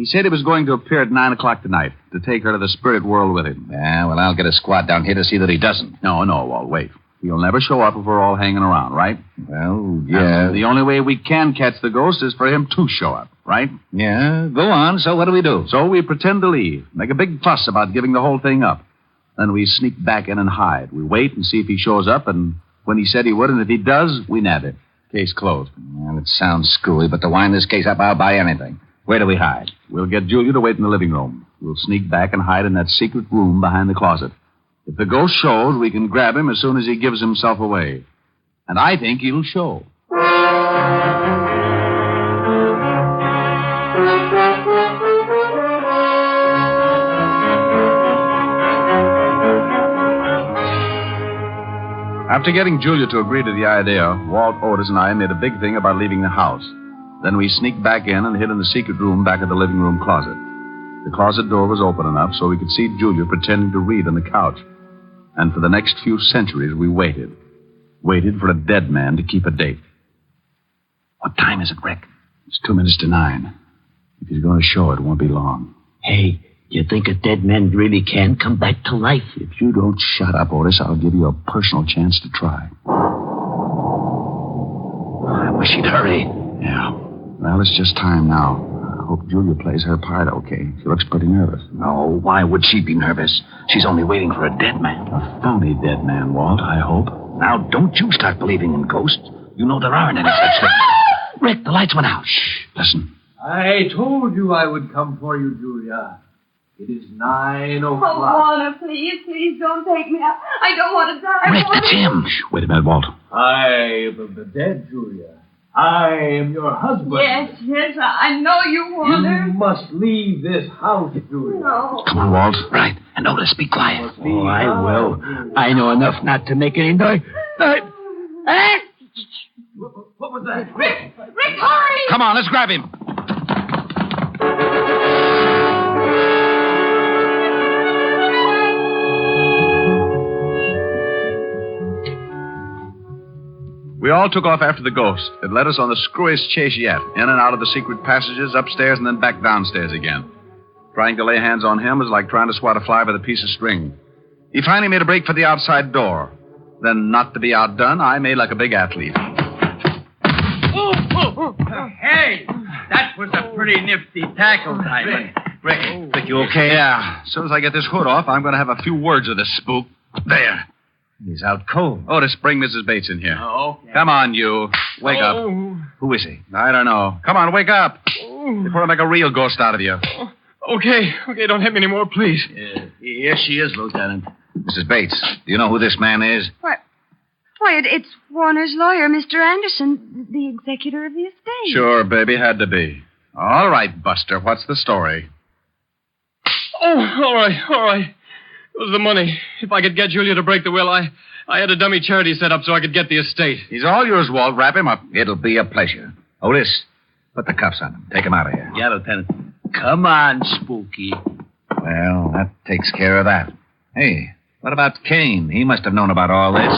He said he was going to appear at 9 o'clock tonight to take her to the spirit world with him. Yeah, well, I'll get a squad down here to see that he doesn't. No, Walt, wait. He'll never show up if we're all hanging around, right? Well, yeah. And the only way we can catch the ghost is for him to show up, right? Yeah, go on. So what do we do? So we pretend to leave, make a big fuss about giving the whole thing up. Then we sneak back in and hide. We wait and see if he shows up, and when he said he would, and if he does, we nab him. Case closed. Well, it sounds screwy, but to wind this case up, I'll buy anything. Where do we hide? We'll get Julia to wait in the living room. We'll sneak back and hide in that secret room behind the closet. If the ghost shows, we can grab him as soon as he gives himself away. And I think he'll show. After getting Julia to agree to the idea, Walt, Otis, and I made a big thing about leaving the house. Then we sneaked back in and hid in the secret room back of the living room closet. The closet door was open enough so we could see Julia pretending to read on the couch. And for the next few centuries, we waited. Waited for a dead man to keep a date. What time is it, Rick? It's 2 minutes to 9. If he's going to show, it won't be long. Hey, you think a dead man really can come back to life? If you don't shut up, Otis, I'll give you a personal chance to try. I wish he'd hurry. Yeah. Well, it's just time now. I hope Julia plays her part okay. She looks pretty nervous. No, why would she be nervous? She's only waiting for a dead man. A phony dead man, Walt, I hope. Now, don't you start believing in ghosts. You know there aren't any such things. Rick, the lights went out. Shh, listen. I told you I would come for you, Julia. It is 9 o'clock. Oh, Warner, please don't take me. I don't want to die. Rick, that's him. Shh, wait a minute, Walt. I am the dead, Julia. I am your husband. Yes, I know you, Warner. You must leave this house, Julia. No. Come on, Walt. Right. And Otis, be quiet. Oh, I will. I know enough not to make any noise. What was that? Rick, hurry! Come on, let's grab him. We all took off after the ghost. It led us on the screwiest chase yet, in and out of the secret passages, upstairs, and then back downstairs again. Trying to lay hands on him was like trying to swat a fly with a piece of string. He finally made a break for the outside door. Then, not to be outdone, I made like a big athlete. Hey, that was a pretty nifty tackle, Diamond. Rick, you okay? Yeah. As soon as I get this hood off, I'm going to have a few words with this spook. There. He's out cold. Otis, bring Mrs. Bates in here. Oh, okay. Come on, you. Wake up. Who is he? I don't know. Come on, wake up. Before I make a real ghost out of you. Okay, don't hit me anymore, please. Here she is, Lieutenant. Mrs. Bates, do you know who this man is? Why, it's Warner's lawyer, Mr. Anderson, the executor of the estate. Sure, baby, had to be. All right, Buster, what's the story? Oh, all right. It was the money. If I could get Julia to break the will, I had a dummy charity set up so I could get the estate. He's all yours, Walt. Wrap him up. It'll be a pleasure. Otis, put the cuffs on him. Take him out of here. Yeah, Lieutenant. Come on, Spooky. Well, that takes care of that. Hey, what about Kane? He must have known about all this.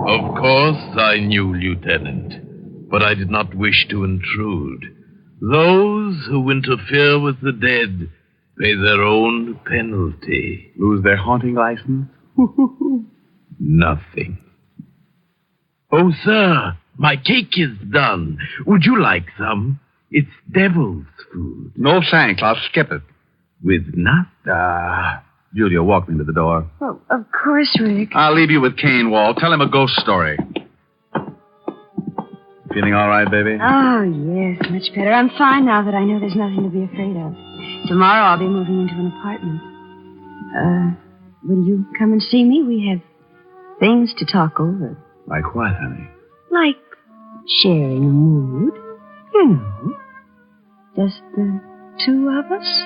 Of course I knew, Lieutenant, but I did not wish to intrude. Those who interfere with the dead pay their own penalty. Lose their haunting license? Nothing. Oh, sir, my cake is done. Would you like some? It's devil's food. No thanks. I'll skip it. With nata. Julia, walk me to the door. Oh, of course, Rick. I'll leave you with Kane, Walt. Tell him a ghost story. Feeling all right, baby? Oh, yes, much better. I'm fine now that I know there's nothing to be afraid of. Tomorrow I'll be moving into an apartment. Will you come and see me? We have things to talk over. Like what, honey? Like sharing a mood. You know. Just the two of us.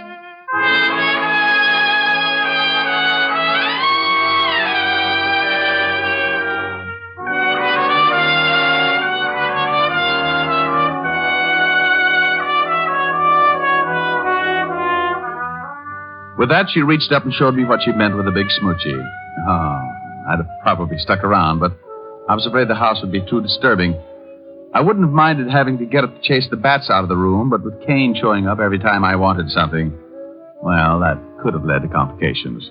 With that, she reached up and showed me what she meant with a big smoochie. Oh, I'd have probably stuck around, but I was afraid the house would be too disturbing. I wouldn't have minded having to get up to chase the bats out of the room, but with Kane showing up every time I wanted something, well, that could have led to complications.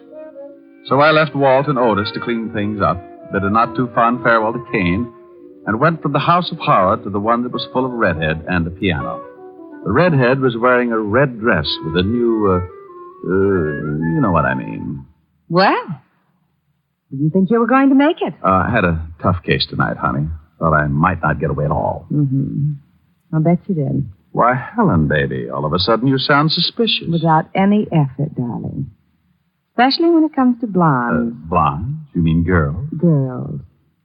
So I left Walt and Otis to clean things up, bid a not-too-fond farewell to Kane, and went from the house of horror to the one that was full of redhead and a piano. The redhead was wearing a red dress with a new, you know what I mean. Well, didn't think you were going to make it. I had a tough case tonight, honey. Thought I might not get away at all. Mm-hmm. I'll bet you did. Why, Helen, baby, all of a sudden you sound suspicious. Without any effort, darling. Especially when it comes to blondes. Blondes? You mean girls? Girls.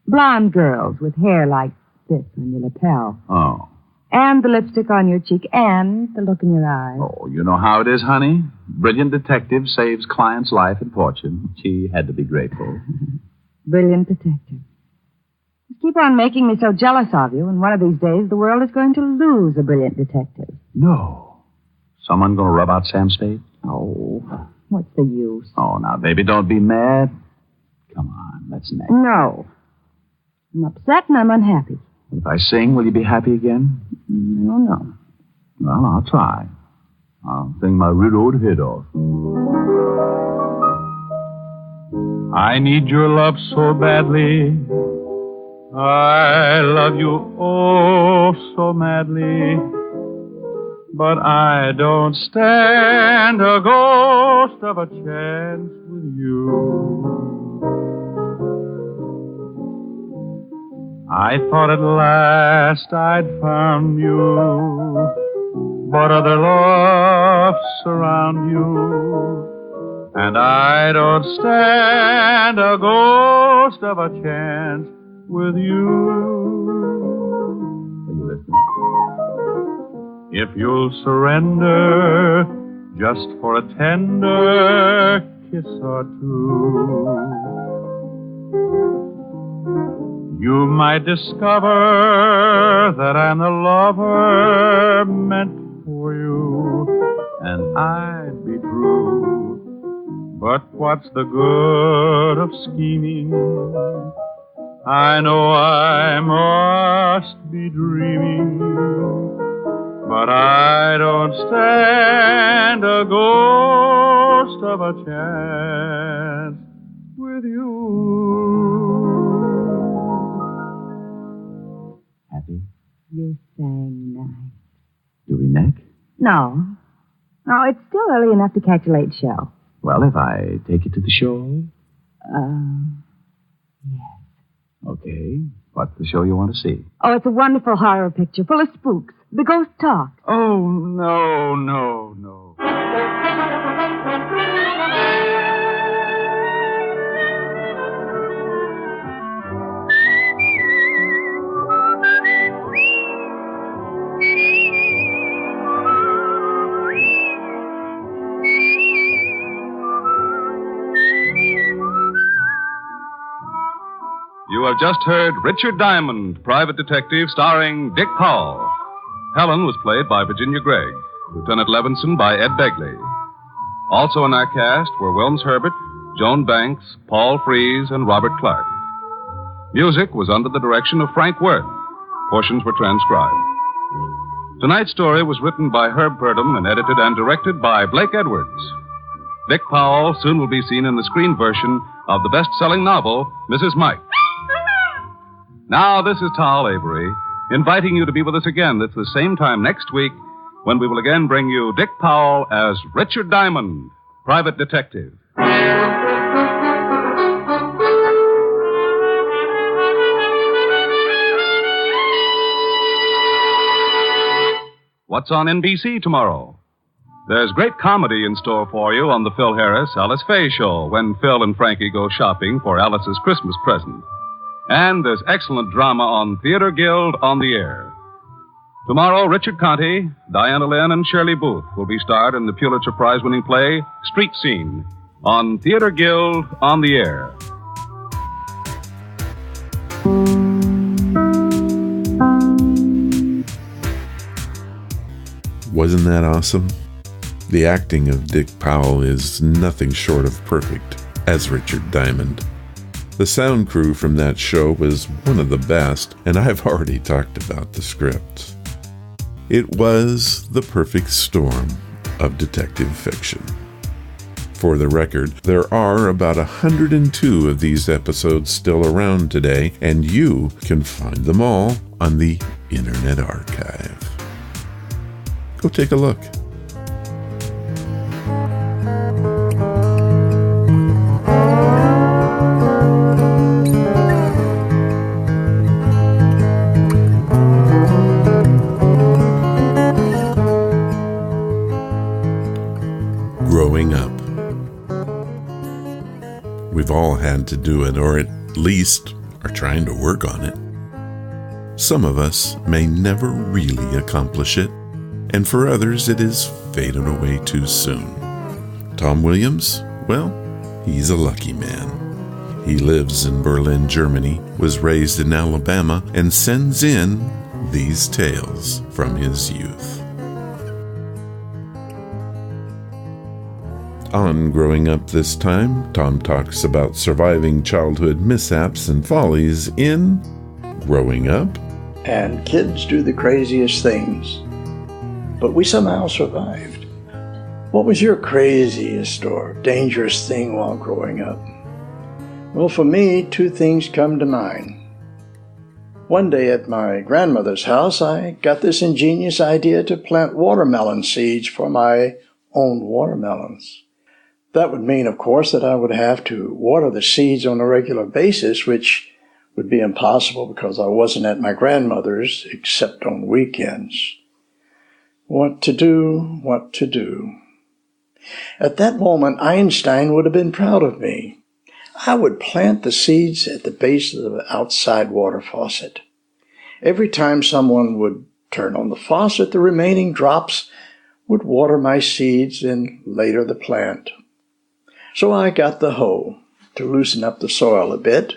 Blonde girls with hair like this on your lapel. Oh. And the lipstick on your cheek and the look in your eyes. Oh, you know how it is, honey. Brilliant detective saves client's life and fortune. She had to be grateful. Brilliant detective. Just keep on making me so jealous of you, and one of these days the world is going to lose a brilliant detective. No. Someone going to rub out Sam Spade? Oh, what's the use? Oh, now, baby, don't be mad. Come on, let's next. No. I'm upset and I'm unhappy. If I sing, will you be happy again? No, no. Well, I'll try. I'll sing my riddled head off. I need your love so badly. I love you oh so madly. But I don't stand a ghost of a chance with you. I thought at last I'd found you, but other loves surround you, and I don't stand a ghost of a chance with you. Are you listening? If you'll surrender just for a tender kiss or two, you might discover that I'm the lover meant for you, and I'd be true. But what's the good of scheming? I know I must be dreaming, but I don't stand a ghost of a chance with you. You sang nice. Do we neck? No. No, it's still early enough to catch a late show. Well, if I take you to the show? Yes. Okay. What's the show you want to see? Oh, it's a wonderful horror picture full of spooks. The ghost talk. Oh, no, no, no. You have just heard Richard Diamond, Private Detective, starring Dick Powell. Helen was played by Virginia Gregg, Lieutenant Levinson by Ed Begley. Also in our cast were Wilms Herbert, Joan Banks, Paul Frees, and Robert Clark. Music was under the direction of Frank Worth. Portions were transcribed. Tonight's story was written by Herb Purdom and edited and directed by Blake Edwards. Dick Powell soon will be seen in the screen version of the best-selling novel, Mrs. Mike. Now, this is Tal Avery, inviting you to be with us again at the same time next week when we will again bring you Dick Powell as Richard Diamond, Private Detective. What's on NBC tomorrow? There's great comedy in store for you on the Phil Harris Alice Faye Show when Phil and Frankie go shopping for Alice's Christmas present. And there's excellent drama on Theater Guild on the Air. Tomorrow, Richard Conte, Diana Lynn, and Shirley Booth will be starred in the Pulitzer Prize-winning play Street Scene on Theater Guild on the Air. Wasn't that awesome? The acting of Dick Powell is nothing short of perfect as Richard Diamond. The sound crew from that show was one of the best, and I've already talked about the script. It was the perfect storm of detective fiction. For the record, there are about 102 of these episodes still around today, and you can find them all on the Internet Archive. Go take a look. Growing up. We've all had to do it, or at least are trying to work on it. Some of us may never really accomplish it, and for others it is faded away too soon. Tom Williams, well, he's a lucky man. He lives in Berlin, Germany, was raised in Alabama, and sends in these tales from his youth. On Growing Up this time, Tom talks about surviving childhood mishaps and follies in Growing Up. And kids do the craziest things, but we somehow survived. What was your craziest or dangerous thing while growing up? Well, for me, two things come to mind. One day at my grandmother's house, I got this ingenious idea to plant watermelon seeds for my own watermelons. That would mean, of course, that I would have to water the seeds on a regular basis, which would be impossible because I wasn't at my grandmother's except on weekends. What to do, what to do. At that moment, Einstein would have been proud of me. I would plant the seeds at the base of the outside water faucet. Every time someone would turn on the faucet, the remaining drops would water my seeds and later the plant. So I got the hoe to loosen up the soil a bit.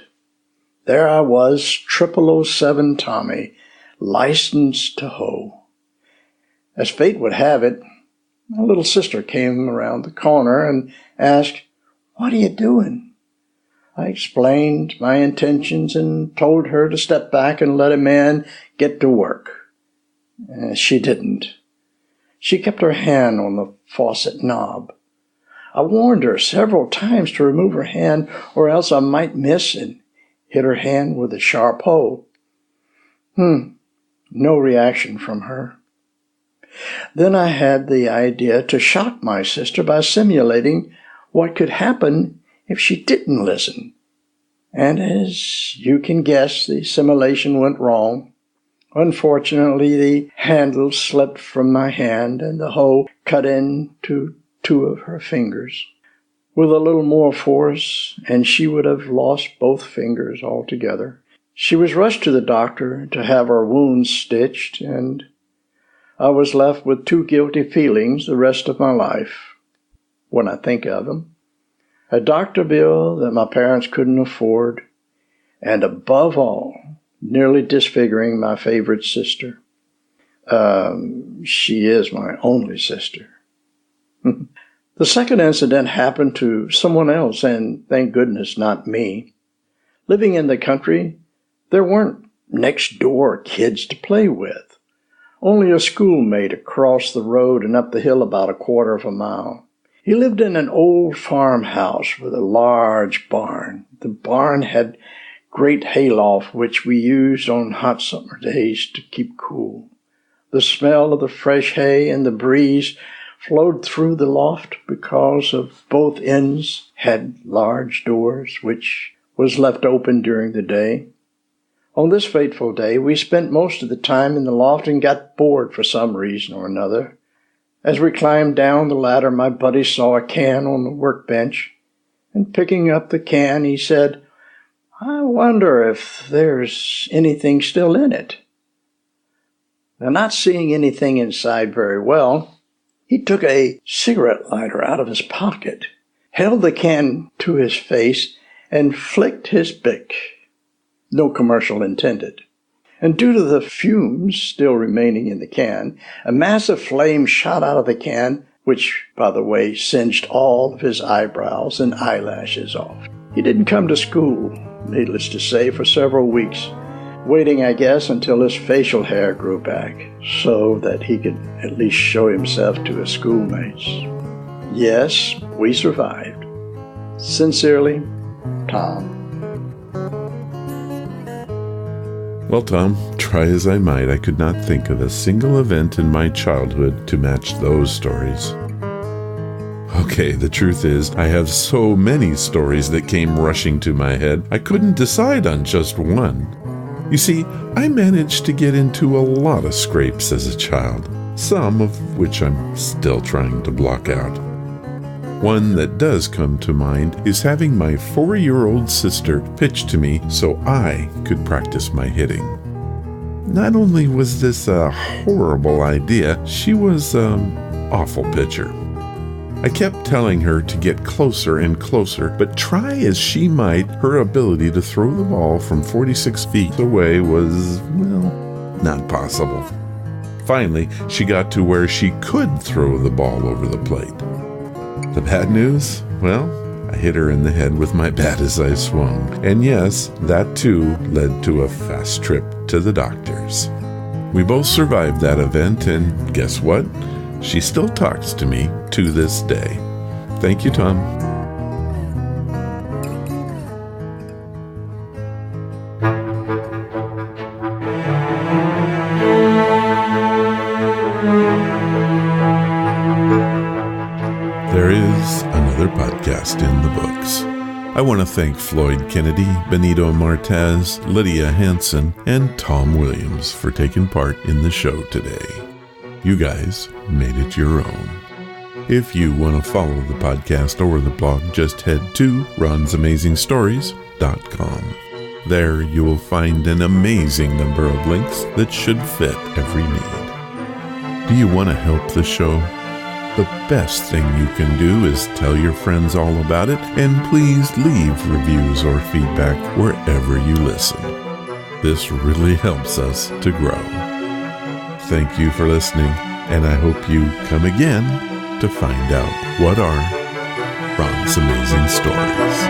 There I was, 0007 Tommy, licensed to hoe. As fate would have it, my little sister came around the corner and asked, "What are you doing?" I explained my intentions and told her to step back and let a man get to work. She didn't. She kept her hand on the faucet knob. I warned her several times to remove her hand, or else I might miss and hit her hand with a sharp hoe. No reaction from her. Then I had the idea to shock my sister by simulating what could happen if she didn't listen. And as you can guess, the simulation went wrong. Unfortunately, the handle slipped from my hand and the hoe cut into 2 of her fingers. With a little more force, and she would have lost both fingers altogether. She was rushed to the doctor to have her wounds stitched, and I was left with 2 guilty feelings the rest of my life, when I think of them. A doctor bill that my parents couldn't afford, and above all, nearly disfiguring my favorite sister. She is my only sister. The second incident happened to someone else, and thank goodness not me. Living in the country, there weren't next-door kids to play with. Only a schoolmate across the road and up the hill about 1/4 mile. He lived in an old farmhouse with a large barn. The barn had great hayloft, which we used on hot summer days to keep cool. The smell of the fresh hay and the breeze flowed through the loft because of both ends had large doors, which was left open during the day. On this fateful day, we spent most of the time in the loft and got bored for some reason or another. As we climbed down the ladder, my buddy saw a can on the workbench, and picking up the can, he said, "I wonder if there's anything still in it." Now, not seeing anything inside very well, he took a cigarette lighter out of his pocket, held the can to his face, and flicked his Bic. No commercial intended. And due to the fumes still remaining in the can, a massive flame shot out of the can, which, by the way, singed all of his eyebrows and eyelashes off. He didn't come to school, needless to say, for several weeks, waiting, I guess, until his facial hair grew back so that he could at least show himself to his schoolmates. Yes, we survived. Sincerely, Tom. Well, Tom, try as I might, I could not think of a single event in my childhood to match those stories. Okay, the truth is, I have so many stories that came rushing to my head, I couldn't decide on just one. You see, I managed to get into a lot of scrapes as a child, some of which I'm still trying to block out. One that does come to mind is having my 4-year-old sister pitch to me so I could practice my hitting. Not only was this a horrible idea, she was an awful pitcher. I kept telling her to get closer and closer, but try as she might, her ability to throw the ball from 46 feet away was, well, not possible. Finally, she got to where she could throw the ball over the plate. The bad news? Well, I hit her in the head with my bat as I swung. And yes, that too led to a fast trip to the doctors. We both survived that event, and guess what? She still talks to me to this day. Thank you, Tom. There is another podcast in the books. I want to thank Floyd Kennedy, Benito Martez, Lydia Hansen, and Tom Williams for taking part in the show today. You guys made it your own. If you want to follow the podcast or the blog, just head to ronsamazingstories.com. There you will find an amazing number of links that should fit every need. Do you want to help the show? The best thing you can do is tell your friends all about it, and please leave reviews or feedback wherever you listen. This really helps us to grow. Thank you for listening, and I hope you come again to find out what are Ron's Amazing Stories.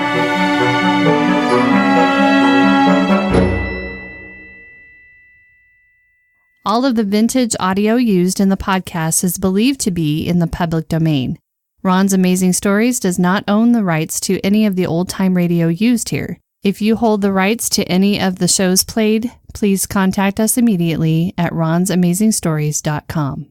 All of the vintage audio used in the podcast is believed to be in the public domain. Ron's Amazing Stories does not own the rights to any of the old-time radio used here. If you hold the rights to any of the shows played, please contact us immediately at ronsamazingstories.com.